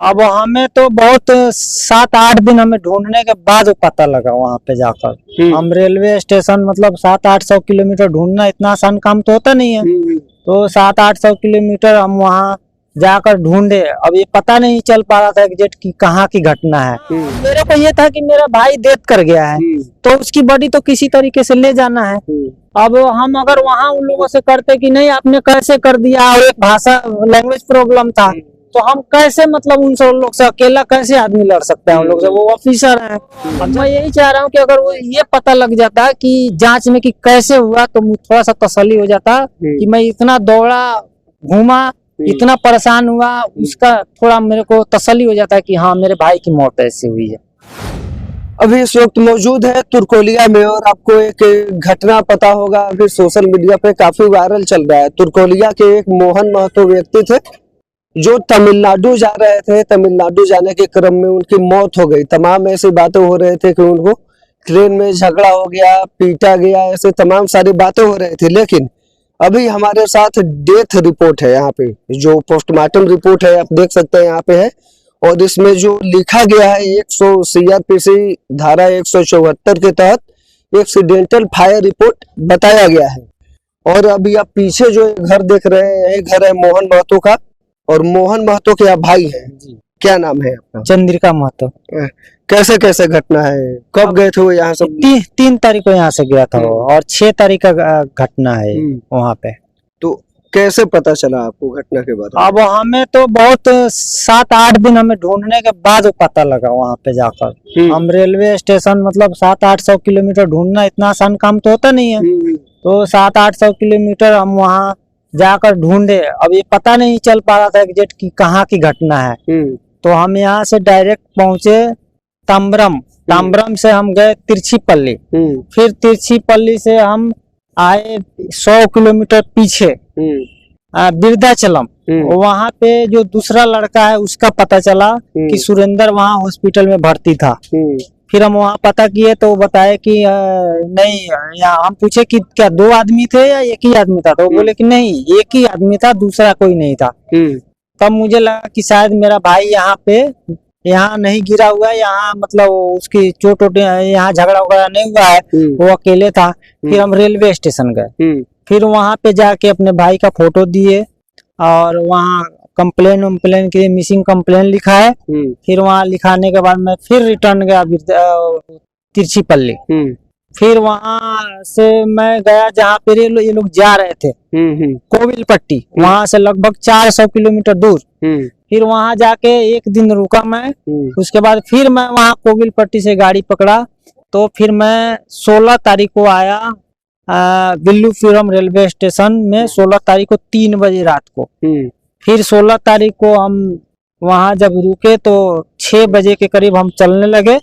अब हमें तो बहुत 7-8 दिन हमें ढूंढने के बाद वो पता लगा वहां पे जाकर। हम रेलवे स्टेशन मतलब 700-800 किलोमीटर ढूंढना इतना आसान काम तो होता नहीं है। तो 700-800 किलोमीटर हम वहां जाकर ढूंढे। अब ये पता नहीं चल पा रहा था एग्जैक्ट की कहाँ की घटना है। मेरे को ये था कि मेरा भाई डेथ कर गया है तो उसकी बॉडी तो किसी तरीके से ले जाना है। अब हम अगर वहां उन लोगों से करते कि नहीं आपने कैसे कर दिया, और एक भाषा लैंग्वेज प्रॉब्लम था, तो हम कैसे मतलब उन सब लोग से अकेला कैसे आदमी लड़ सकता है उन लोग से, वो ऑफिसर है। मैं यही चाह रहा हूँ कि अगर वो ये पता लग जाता कि जांच में कि कैसे हुआ तो थोड़ा सा तसल्ली हो जाता कि मैं इतना दौड़ा घूमा इतना परेशान हुआ, उसका थोड़ा मेरे को तसल्ली हो जाता है कि हाँ मेरे भाई की मौत ऐसे हुई है। अभी इस वक्त मौजूद है तुर्कोलिया में और आपको एक घटना पता होगा, अभी सोशल मीडिया पे काफी वायरल चल रहा है। तुर्कोलिया के एक मोहन महतो व्यक्ति थे जो तमिलनाडु जा रहे थे। तमिलनाडु जाने के क्रम में उनकी मौत हो गई। तमाम ऐसी बातें हो रहे थे कि उनको ट्रेन में झगड़ा हो गया, पीटा गया, ऐसे तमाम सारी बातें हो रही थी। लेकिन अभी हमारे साथ डेथ रिपोर्ट है, यहाँ पे जो पोस्टमार्टम रिपोर्ट है आप देख सकते हैं यहाँ पे है। और इसमें जो लिखा गया है 100 सीआरपीसी धारा 174 के तहत एक्सीडेंटल फायर रिपोर्ट बताया गया है। और अभी आप पीछे जो घर देख रहे हैं ये घर है मोहन महतो का, और मोहन महतो के आप भाई हैं। क्या नाम है आपका? चंद्रिका महतो। कैसे कैसे घटना है, कब गए थे वो यहाँ से? 3 तारीख को यहाँ से गया था वो, और 6 तारीख का घटना है वहाँ पे। तो कैसे पता चला आपको घटना के बारे में? अब हमें तो बहुत 7-8 दिन हमें ढूंढने के बाद वो पता लगा वहाँ पे जाकर। हम रेलवे स्टेशन मतलब 700-800 किलोमीटर ढूंढना इतना आसान काम तो होता नहीं है। तो 700-800 किलोमीटर हम वहाँ जाकर ढूंढे। अब ये पता नहीं चल पा रहा था एग्जैक्ट की कहाँ की घटना है। तो हम यहाँ से डायरेक्ट पहुंचे ताम्बरम से हम गए तिरुचिपल्ली, फिर तिरुचिपल्ली से हम आए 100 किलोमीटर पीछे विरुधाचलम। वहाँ पे जो दूसरा लड़का है उसका पता चला कि सुरेंद्र वहाँ हॉस्पिटल में भर्ती था। फिर हम वहाँ पता किए तो बताए कि नहीं, यहाँ हम पूछे कि क्या 2 आदमी थे या एक ही आदमी था, तो वो बोले कि नहीं एक ही आदमी था, दूसरा कोई नहीं था। तब मुझे लगा कि शायद मेरा भाई यहाँ नहीं गिरा हुआ है, यहाँ मतलब उसकी चोट यहाँ झगड़ा वगैरह नहीं हुआ है, वो अकेले था। फिर हम रेलवे स्टेशन गए, फिर वहाँ पे जाके अपने भाई का फोटो दिए और वहाँ कंप्लेन के मिसिंग कंप्लेन लिखा है। फिर वहाँ लिखाने के बाद मैं फिर रिटर्न गया तिरुचिपल्ली। फिर वहाँ से मैं गया जहाँ पे ये लोग जा रहे थे कोविलपट्टी, वहाँ से लगभग 400 किलोमीटर दूर। फिर वहाँ जाके एक दिन रुका मैं, उसके बाद फिर मैं वहाँ कोविलपट्टी से गाड़ी पकड़ा। तो फिर मैं 16 तारीख को आया विल्लुपुरम रेलवे स्टेशन में 16 तारीख को 3 बजे रात को। फिर 16 तारीख को हम वहाँ जब रुके तो 6 बजे के करीब हम चलने लगे।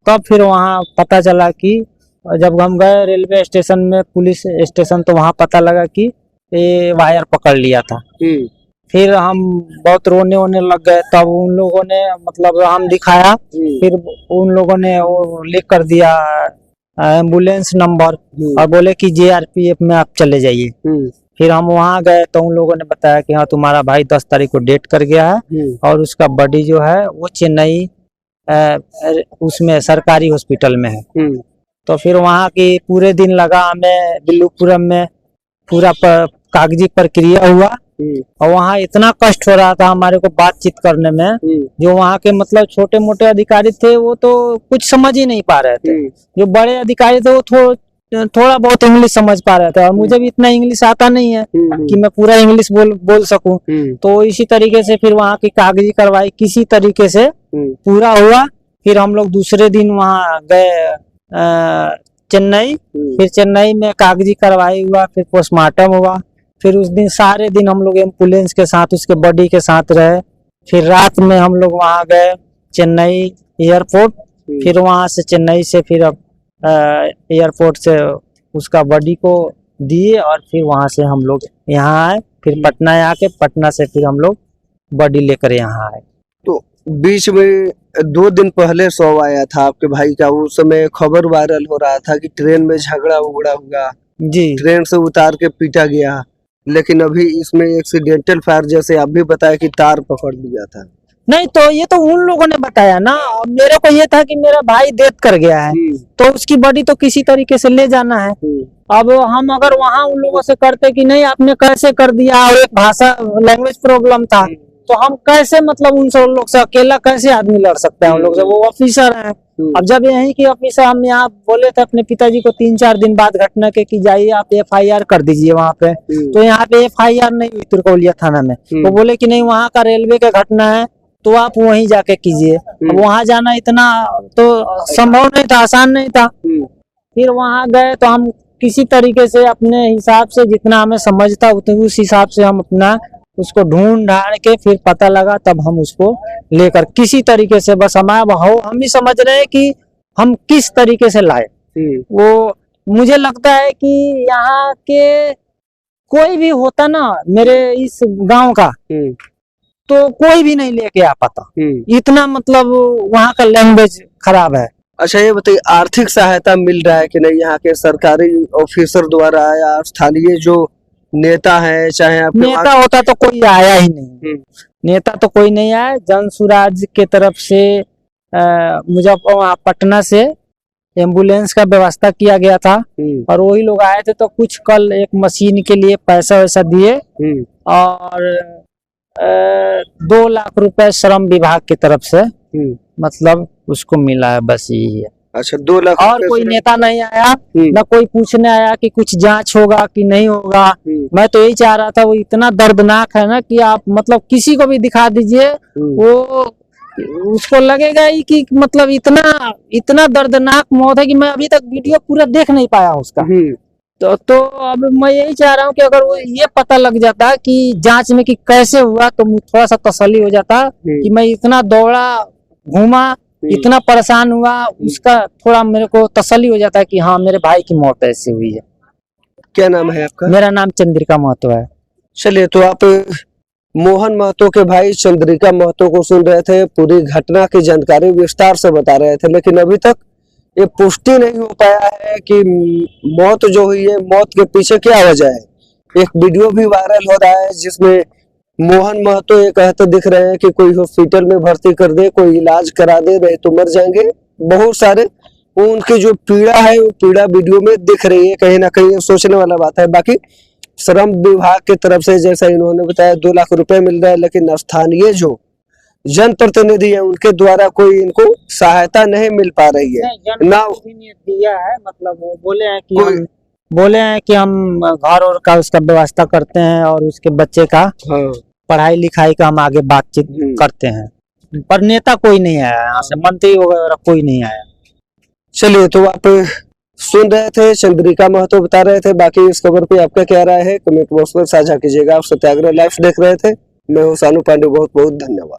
तब फिर वहाँ पता चला कि जब हम गए रेलवे स्टेशन में पुलिस स्टेशन, तो वहाँ पता लगा कि ये वायर पकड़ लिया था। फिर हम बहुत रोने वोने लग गए। तब उन लोगों ने मतलब हम दिखाया, फिर उन लोगों ने वो लिख कर दिया एम्बुलेंस नंबर और बोले कि JRPF में आप चले जाइए। फिर हम वहाँ गए तो उन लोगों ने बताया कि हाँ तुम्हारा भाई 10 तारीख को डेथ कर गया है और उसका बॉडी जो है वो चेन्नई उसमें सरकारी हॉस्पिटल में है। तो फिर वहाँ की पूरे दिन लगा हमें विल्लुपुरम में, पूरा कागजी प्रक्रिया हुआ और वहाँ इतना कष्ट हो रहा था हमारे को बातचीत करने में। जो वहाँ के मतलब छोटे मोटे अधिकारी थे वो तो कुछ समझ ही नहीं पा रहे थे, जो बड़े अधिकारी थे वो थोड़ा बहुत इंग्लिश समझ पा रहे थे, और मुझे भी इतना इंग्लिश आता नहीं है कि मैं पूरा इंग्लिश बोल सकूं। तो इसी तरीके से फिर वहाँ की कागजी कार्रवाई किसी तरीके से पूरा हुआ। फिर हम लोग दूसरे दिन वहाँ गए चेन्नई। फिर चेन्नई में कागजी कार्रवाई हुआ, फिर पोस्टमार्टम हुआ। फिर उस दिन सारे दिन हम लोग एम्बुलेंस के साथ उसके बॉडी के साथ रहे। फिर रात में हम लोग वहाँ गए चेन्नई एयरपोर्ट। फिर वहाँ से चेन्नई से फिर अब एयरपोर्ट से उसका बॉडी को दिए और फिर वहाँ से हम लोग यहाँ आए। फिर पटना आके पटना से फिर हम लोग बॉडी लेकर यहाँ आए। तो बीच में 2 दिन पहले शव आया था आपके भाई का, उस समय खबर वायरल हो रहा था कि ट्रेन में झगड़ा उगड़ा हुआ जी, ट्रेन से उतार के पीटा गया। लेकिन अभी इसमें एक्सीडेंटल फायर जैसे आप भी बताया कि तार पकड़ लिया था। नहीं तो ये तो उन लोगों ने बताया ना, अब मेरे को ये था कि मेरा भाई डेथ कर गया है तो उसकी बॉडी तो किसी तरीके से ले जाना है। अब हम अगर वहाँ उन लोगों से करते कि नहीं आपने कैसे कर दिया, और एक भाषा लैंग्वेज प्रॉब्लम था, तो हम कैसे मतलब उन सब लोग से अकेला कैसे आदमी लड़ सकता है उन लोग से, वो ऑफिसर हैं। अब जब यही की ऑफिसर हम यहाँ बोले थे अपने पिताजी को 3-4 दिन बाद घटना के कि जाइए आप FIR कर दीजिए वहाँ पे, तो यहाँ पे FIR नहीं हुई तुरकोलिया थाना में। वो बोले कि नहीं वहाँ का रेलवे का घटना है तो आप वहीं जाके कीजिए। अब वहाँ जाना इतना तो संभव नहीं था, आसान नहीं था। फिर वहाँ गए तो हम किसी तरीके से अपने हिसाब से जितना हमें समझता उस हिसाब से हम अपना उसको ढूंढ ढांड के फिर पता लगा, तब हम उसको लेकर किसी तरीके से, बस हम ही समझ रहे हैं कि हम किस तरीके से लाए। वो मुझे लगता है कि यहाँ के कोई भी होता ना मेरे इस गांव का तो कोई भी नहीं लेके आ पाता, इतना मतलब वहाँ का लैंग्वेज खराब है। अच्छा ये बताइए, आर्थिक सहायता मिल रहा है कि नहीं यहाँ के सरकारी ऑफिसर द्वारा या स्थानीय जो नेता है, चाहे आपके नेता होता तो कोई आया ही नहीं, नेता तो कोई नहीं आया। जन सुराज के तरफ से मुजफ्फर पटना से एम्बुलेंस का व्यवस्था किया गया था और वही लोग आए थे, तो कुछ कल एक मशीन के लिए पैसा वैसा दिए और 2 लाख रुपए श्रम विभाग की तरफ से मतलब उसको मिला है, बस यही है। अच्छा 2 लाख और कोई नेता नहीं आया, न कोई पूछने आया कि कुछ जांच होगा कि नहीं होगा। मैं तो यही चाह रहा था, वो इतना दर्दनाक है ना कि आप मतलब किसी को भी दिखा दीजिए वो उसको लगेगा ही कि मतलब इतना दर्दनाक मौत है कि मैं अभी तक वीडियो पूरा देख नहीं पाया उसका। तो अब मैं यही चाह रहा हूँ कि अगर वो ये पता लग जाता कि जांच में कि कैसे हुआ तो थोड़ा सा तसल्ली हो जाता कि मैं इतना दौड़ा घूमा इतना परेशान हुआ, उसका थोड़ा मेरे को तसल्ली हो जाता है कि हाँ मेरे भाई की मौत ऐसी हुई है। क्या नाम है आपका? मेरा नाम चंद्रिका महतो है। चलिए, तो आप मोहन महतो के भाई चंद्रिका महतो को सुन रहे थे, पूरी घटना की जानकारी विस्तार से बता रहे थे, लेकिन अभी तक ये पुष्टि नहीं हो पाया है कि मौत जो हुई है, मौत के पीछे क्या वजह है। एक वीडियो भी वायरल हो रहा है जिसमें मोहन महतो ये कहते दिख रहे हैं कि कोई हॉस्पिटल में भर्ती कर दे, कोई इलाज करा दे, नहीं तो मर जाएंगे। बहुत सारे उनकी जो पीड़ा है वो पीड़ा वीडियो में दिख रही है, कहीं ना कहीं सोचने वाला बात है। बाकी श्रम विभाग की तरफ से जैसा इन्होंने बताया 2 लाख रुपए मिल रहा है, लेकिन स्थानीय जो जनप्रतिनिधि है उनके द्वारा कोई इनको सहायता नहीं मिल पा रही है ना। दिया है मतलब वो बोले हैं कि हम घर और का उसका व्यवस्था करते हैं और उसके बच्चे का पढ़ाई लिखाई का हम आगे बातचीत करते हैं, पर नेता कोई नहीं आया यहाँ से, मंत्री वगैरह कोई नहीं आया। चलिए, तो आप सुन रहे थे चंद्रिका महतो बता रहे थे। बाकी इस खबर पे आपका क्या राय है कमेंट बॉक्स में साझा कीजिएगा। आप सत्याग्रह लाइव देख रहे थे, मैं हूँ सानू पांडे, बहुत बहुत धन्यवाद।